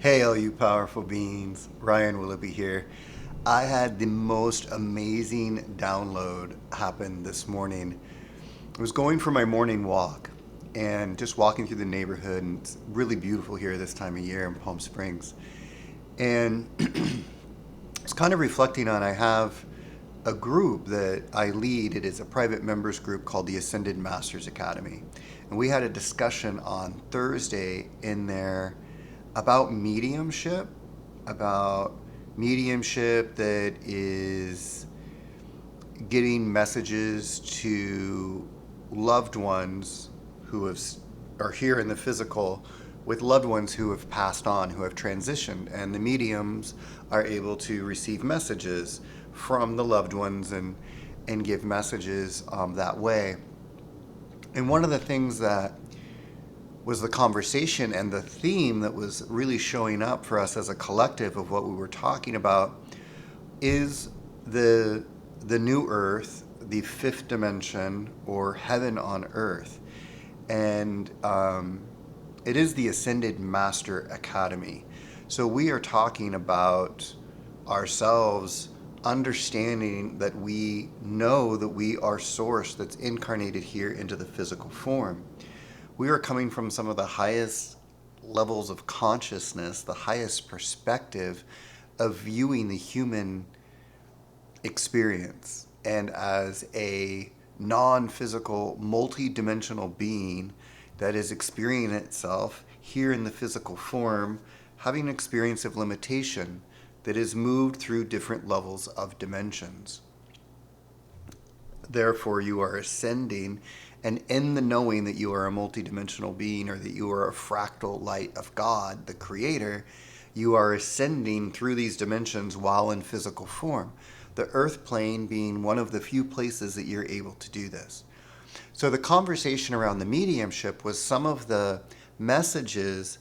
Hey, all you powerful beings. Ryan Willoughby here. I had the most amazing download happen this morning. I was going for my morning walk and just walking through the neighborhood, and it's really beautiful here this time of year in Palm Springs. And it's kind of reflecting on I have a group that I lead. It is a private members group called the Ascended Masters Academy. And we had a discussion on Thursday in there about about mediumship that is getting messages to loved ones who are here in the physical with loved ones who have passed on, who have transitioned, and the mediums are able to receive messages from the loved ones and give messages that way. And one of the things that was the conversation and the theme that was really showing up for us as a collective of what we were talking about is the new earth, the fifth dimension, or heaven on earth. And it is the Ascended Master Academy. So we are talking about ourselves understanding that we know that we are source that's incarnated here into the physical form. We are coming from some of the highest levels of consciousness, the highest perspective of viewing the human experience. And as a non physical, multi dimensional being that is experiencing itself here in the physical form, having an experience of limitation that is moved through different levels of dimensions. Therefore, you are ascending, and in the knowing that you are a multidimensional being or that you are a fractal light of God, the Creator, you are ascending through these dimensions while in physical form. The earth plane being one of the few places that you're able to do this. So, the conversation around the mediumship was some of the messages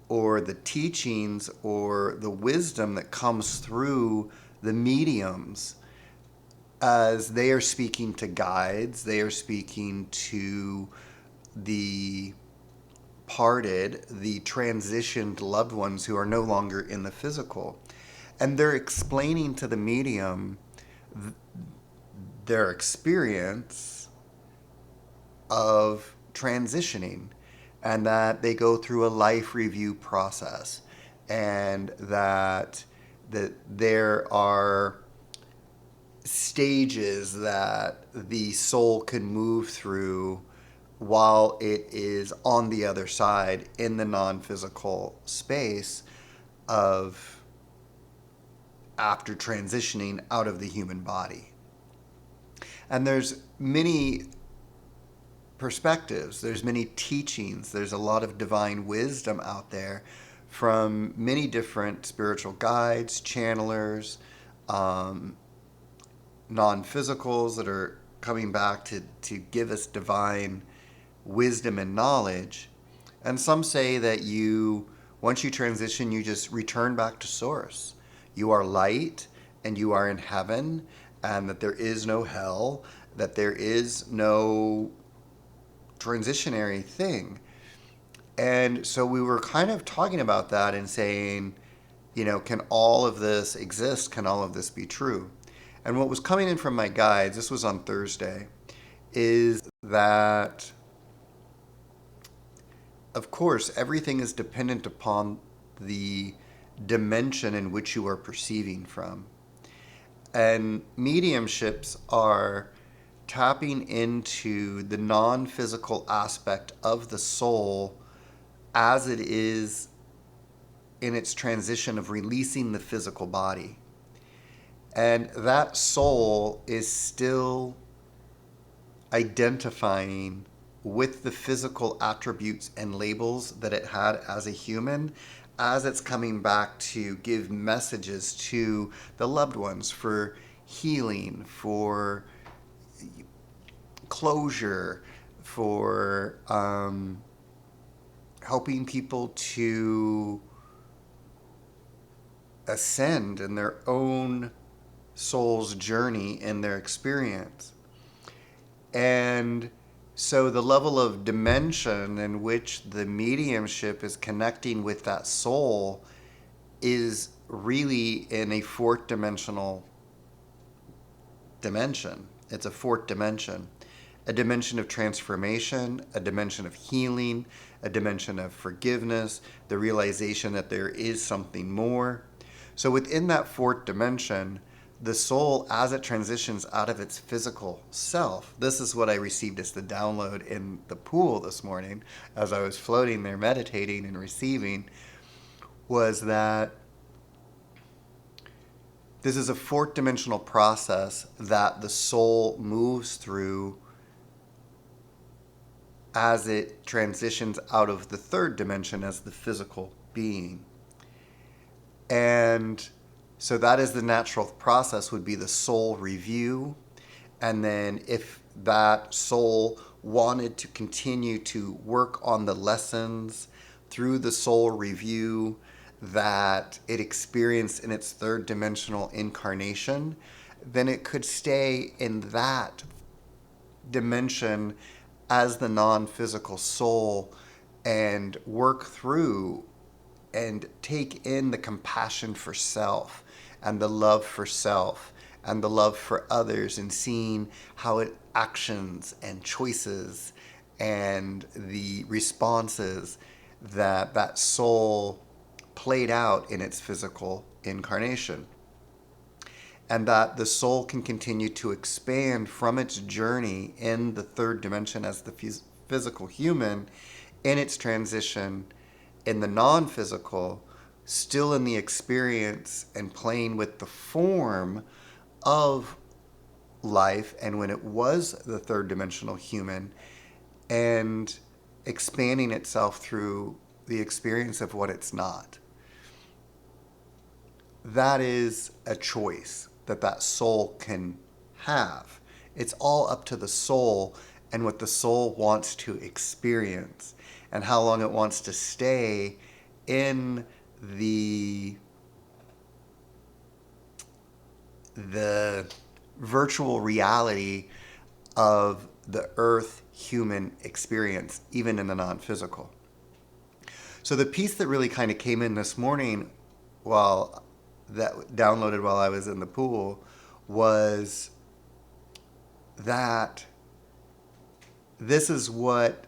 or the teachings or the wisdom that comes through the mediums as they are speaking to guides, they are speaking to the parted, the transitioned loved ones who are no longer in the physical. And they're explaining to the medium their experience of transitioning and that they go through a life review process and that there are stages that the soul can move through while it is on the other side in the non-physical space of after transitioning out of the human body. And there's many perspectives, there's many teachings, there's a lot of divine wisdom out there from many different spiritual guides, channelers, um, non-physicals that are coming back to give us divine wisdom and knowledge. And some say that once you transition, you just return back to source. You are light and you are in heaven, and that there is no hell, that there is no transitionary thing. And so we were kind of talking about that and saying, can all of this exist? Can all of this be true? And what was coming in from my guides, this was on Thursday, is that, of course, everything is dependent upon the dimension in which you are perceiving from. And mediumships are tapping into the non physical aspect of the soul as it is in its transition of releasing the physical body. And that soul is still identifying with the physical attributes and labels that it had as a human as it's coming back to give messages to the loved ones for healing, for closure, for helping people to ascend in their own soul's journey and their experience. And So the level of dimension in which the mediumship is connecting with that soul is really in a fourth dimension. It's a fourth dimension, a dimension of transformation, a dimension of healing, a dimension of forgiveness, the realization that there is something more. So within that fourth dimension, the soul, as it transitions out of its physical self, this is what I received as the download in the pool this morning as I was floating there meditating and receiving, was that this is a fourth dimensional process that the soul moves through as it transitions out of the third dimension as the physical being. And so that is the natural process, would be the soul review. And then if that soul wanted to continue to work on the lessons through the soul review that it experienced in its third dimensional incarnation, then it could stay in that dimension as the non-physical soul and work through and take in the compassion for self and the love for self and the love for others, and seeing how it actions and choices and the responses that that soul played out in its physical incarnation. And that the soul can continue to expand from its journey in the third dimension as the physical human in its transition in the non-physical, still in the experience and playing with the form of life and when it was the third dimensional human, and expanding itself through the experience of what it's not. That is a choice that that soul can have. It's all up to the soul and what the soul wants to experience and how long it wants to stay in the virtual reality of the earth human experience, even in the non-physical. So the piece that really kind of came in this morning, that downloaded while I was in the pool, was that this is what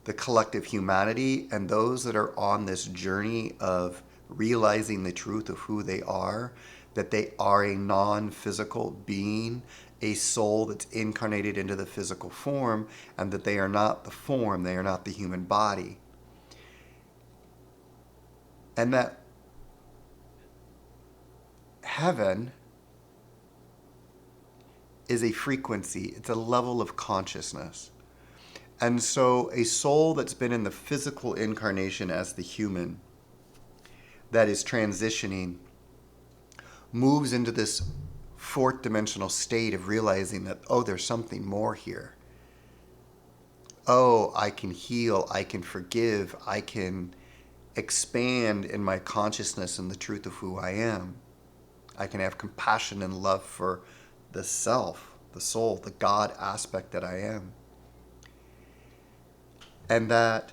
the collective humanity and those that are on this journey of realizing the truth of who they are, that they are a non-physical being, a soul that's incarnated into the physical form, and that they are not the form, they are not the human body. And that heaven is a frequency, it's a level of consciousness. And so a soul that's been in the physical incarnation as the human, that is transitioning, moves into this fourth dimensional state of realizing that, oh, there's something more here. Oh, I can heal, I can forgive, I can expand in my consciousness and the truth of who I am. I can have compassion and love for the self, the soul, the God aspect that I am. And that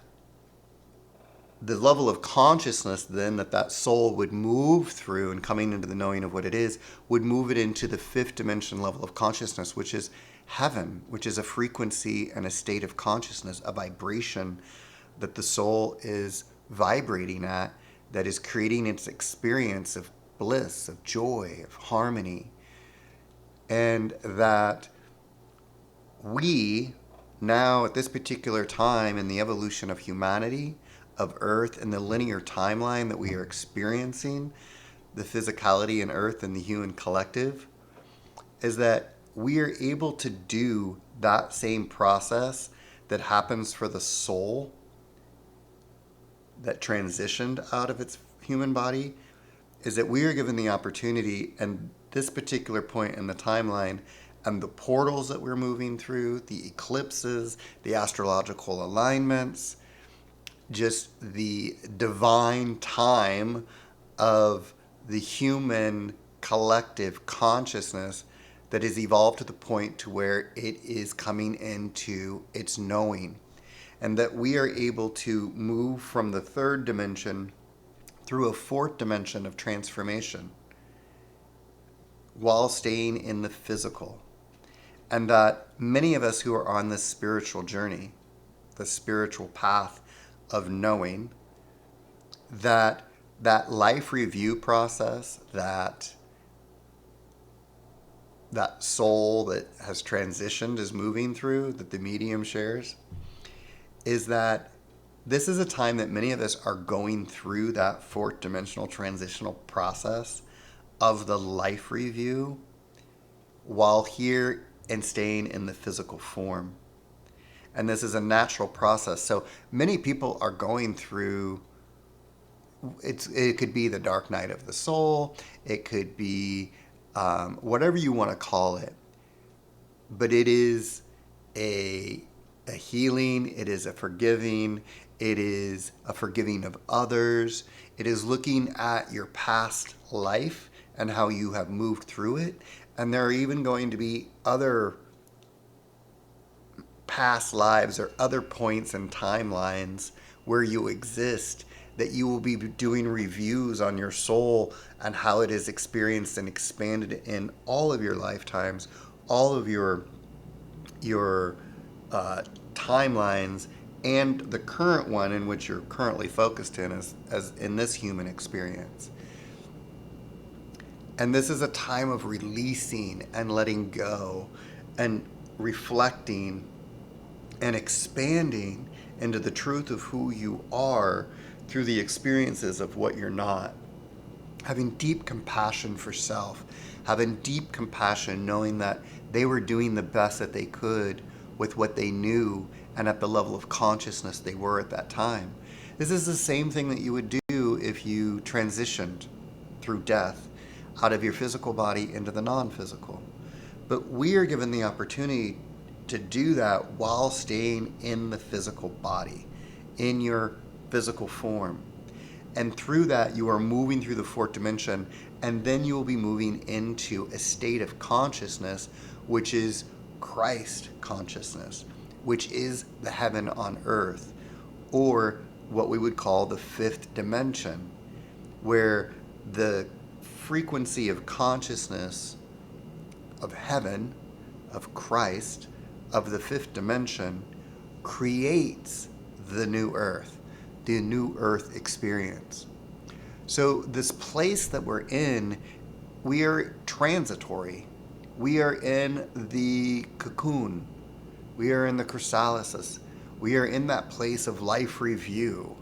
the level of consciousness then that soul would move through and coming into the knowing of what it is would move it into the fifth dimension level of consciousness, which is heaven, which is a frequency and a state of consciousness, a vibration that the soul is vibrating at, that is creating its experience of bliss, of joy, of harmony. And that we now, at this particular time in the evolution of humanity, of Earth, and the linear timeline that we are experiencing, the physicality in Earth and the human collective, is that we are able to do that same process that happens for the soul that transitioned out of its human body, is that we are given the opportunity, and this particular point in the timeline, and the portals that we're moving through, the eclipses, the astrological alignments, just the divine time of the human collective consciousness, that has evolved to the point to where it is coming into its knowing, and that we are able to move from the third dimension through a fourth dimension of transformation while staying in the physical. And that many of us who are on this spiritual journey, the spiritual path of knowing, that life review process, that soul that has transitioned is moving through, that the medium shares, is that this is a time that many of us are going through that fourth dimensional transitional process of the life review while here and staying in the physical form. And this is a natural process. So many people are going through, it could be the dark night of the soul, it could be whatever you want to call it, but it is a healing, it is a forgiving, it is a forgiving of others, it is looking at your past life and how you have moved through it. And there are even going to be other past lives or other points and timelines where you exist that you will be doing reviews on your soul and how it is experienced and expanded in all of your lifetimes, all of your timelines, and the current one in which you're currently focused in as in this human experience. And this is a time of releasing and letting go and reflecting and expanding into the truth of who you are through the experiences of what you're not. Having deep compassion for self, having deep compassion knowing that they were doing the best that they could with what they knew and at the level of consciousness they were at that time. This is the same thing that you would do if you transitioned through death out of your physical body into the non-physical. But we are given the opportunity to do that while staying in the physical body, in your physical form. And through that, you are moving through the fourth dimension, and then you will be moving into a state of consciousness, which is Christ consciousness, which is the heaven on earth, or what we would call the fifth dimension, where the frequency of consciousness of heaven, of Christ, of the fifth dimension, creates the new earth, the new earth experience. So this place that we're in, we are transitory. We are in the cocoon. We are in the chrysalis. We are in that place of life review,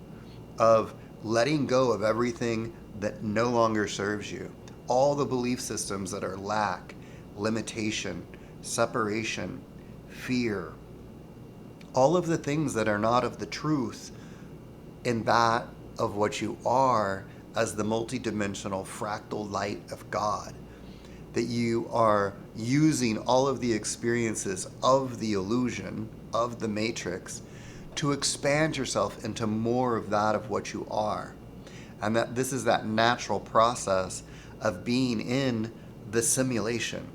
of letting go of everything that no longer serves you. All the belief systems that are lack, limitation, separation, fear, all of the things that are not of the truth in that of what you are as the multidimensional fractal light of God. That you are using all of the experiences of the illusion, of the matrix, to expand yourself into more of that of what you are. And that this is that natural process of being in the simulation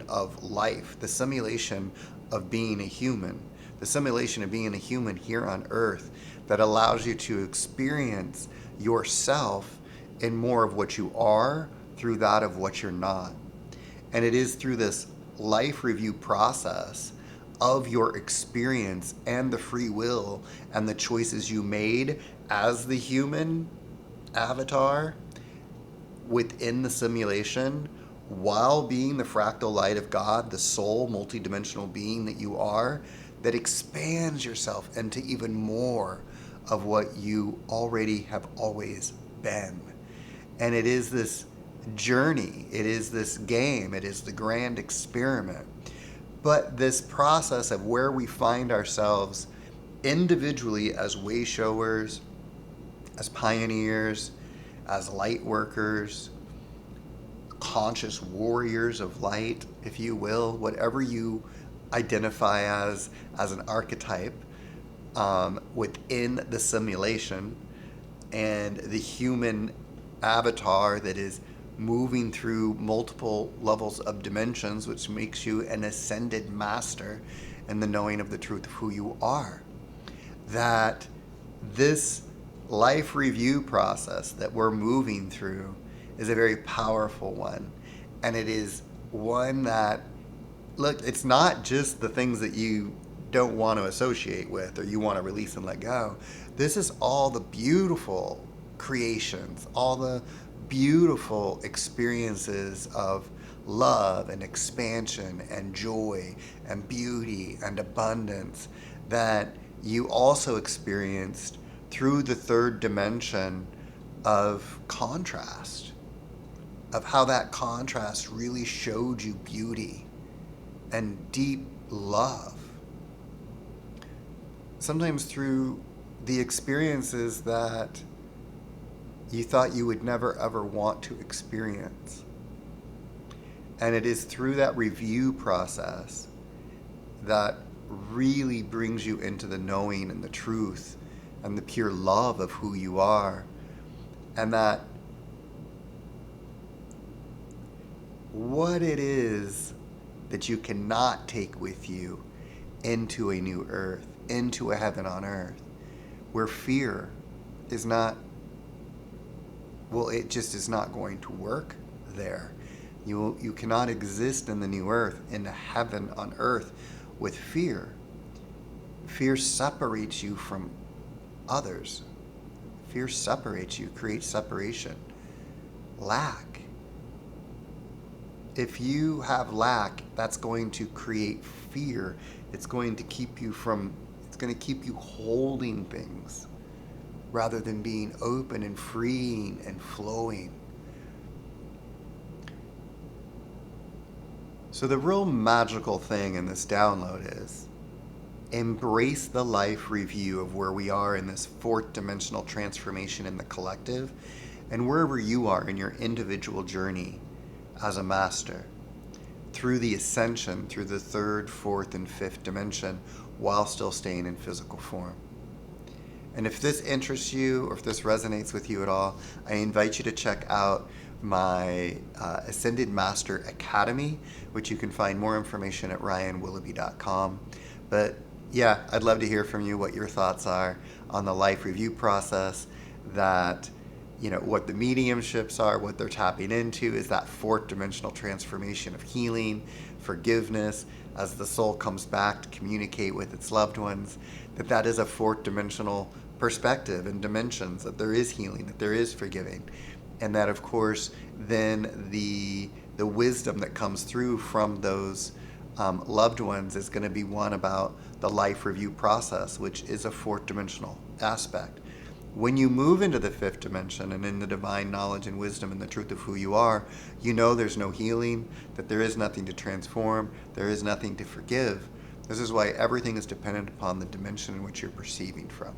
of life, the simulation of being a human, the simulation of being a human here on earth, that allows you to experience yourself in more of what you are through that of what you're not. And it is through this life review process of your experience and the free will and the choices you made as the human avatar within the simulation, while being the fractal light of God, the soul, multidimensional being that you are, that expands yourself into even more of what you already have always been. And it is this journey, it is this game, it is the grand experiment. But this process of where we find ourselves individually as way showers, as pioneers, as light workers, conscious warriors of light, if you will, whatever you identify as an archetype within the simulation, and the human avatar that is moving through multiple levels of dimensions, which makes you an ascended master in the knowing of the truth of who you are. That this life review process that we're moving through is a very powerful one. And it is one that, look, it's not just the things that you don't want to associate with or you want to release and let go. This is all the beautiful creations, all the beautiful experiences of love and expansion and joy and beauty and abundance that you also experienced through the third dimension of contrast, of how that contrast really showed you beauty and deep love. Sometimes through the experiences that you thought you would never ever want to experience. And it is through that review process that really brings you into the knowing and the truth and the pure love of who you are. And that what it is that you cannot take with you into a new earth, into a heaven on earth, where fear is not, well, it just is not going to work there. You cannot exist in the new earth, in the heaven on earth, with fear. Fear separates you from others. Fear separates you, creates separation. Lack. If you have lack, that's going to create fear. It's going to keep you holding things rather than being open and freeing and flowing. So the real magical thing in this download is embrace the life review of where we are in this fourth dimensional transformation in the collective and wherever you are in your individual journey as a master through the ascension, through the third, fourth, and fifth dimension while still staying in physical form. And if this interests you or if this resonates with you at all, I invite you to check out my Ascended Master Academy, which you can find more information at ryanwilloughby.com. But yeah, I'd love to hear from you what your thoughts are on the life review process, that, you know, what the mediumships are, what they're tapping into is that fourth dimensional transformation of healing, forgiveness, as the soul comes back to communicate with its loved ones, that is a fourth dimensional perspective and dimensions, that there is healing, that there is forgiving. And that, of course, then the wisdom that comes through from those loved ones is going to be one about the life review process, which is a fourth dimensional aspect. When you move into the fifth dimension and in the divine knowledge and wisdom and the truth of who you are, you know there's no healing, that there is nothing to transform, there is nothing to forgive. This is why everything is dependent upon the dimension in which you're perceiving from.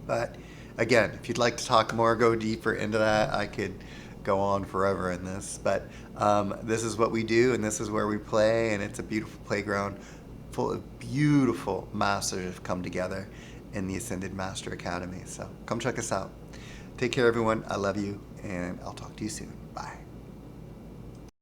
But again, if you'd like to talk more, go deeper into that, I could go on forever in this. But this is what we do, and this is where we play, and it's a beautiful playground full of beautiful masters that have come together in the Ascended Master Academy. So come check us out. Take care, everyone. I love you, and I'll talk to you soon.